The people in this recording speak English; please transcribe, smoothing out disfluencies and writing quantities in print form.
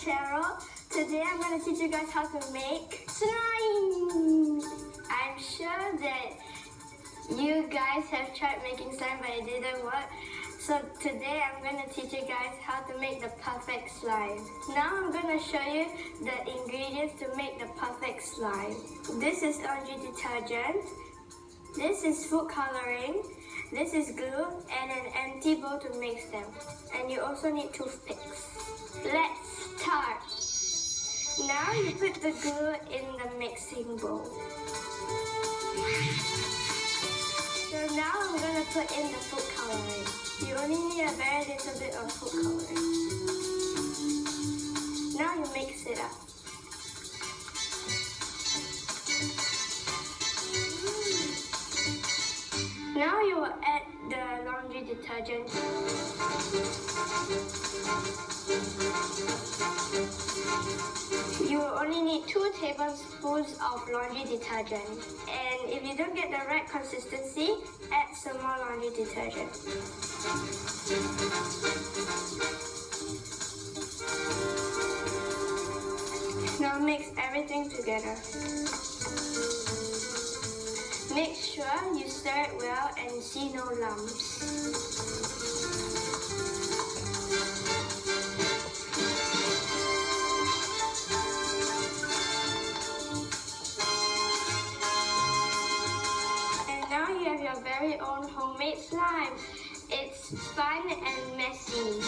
Cheryl. Today I'm going to teach you guys how to make slime. I'm sure that you guys have tried making slime but it didn't work. So today I'm going to teach you guys how to make the perfect slime. Now I'm going to show you the ingredients to make the perfect slime. This is laundry detergent. This is food coloring. This is glue and an empty bowl to mix them. And you also need toothpicks. Let's start. Now you put the glue in the mixing bowl. So now I'm going to put in the food coloring. You only need a very little bit of food coloring. Now you mix it up. Now you will add the laundry detergent. You will only need 2 tablespoons of laundry detergent. And if you don't get the right consistency, add some more laundry detergent. Now mix everything together. Make sure you stir it well and see no lumps. And now you have your very own homemade slime. It's fun and messy.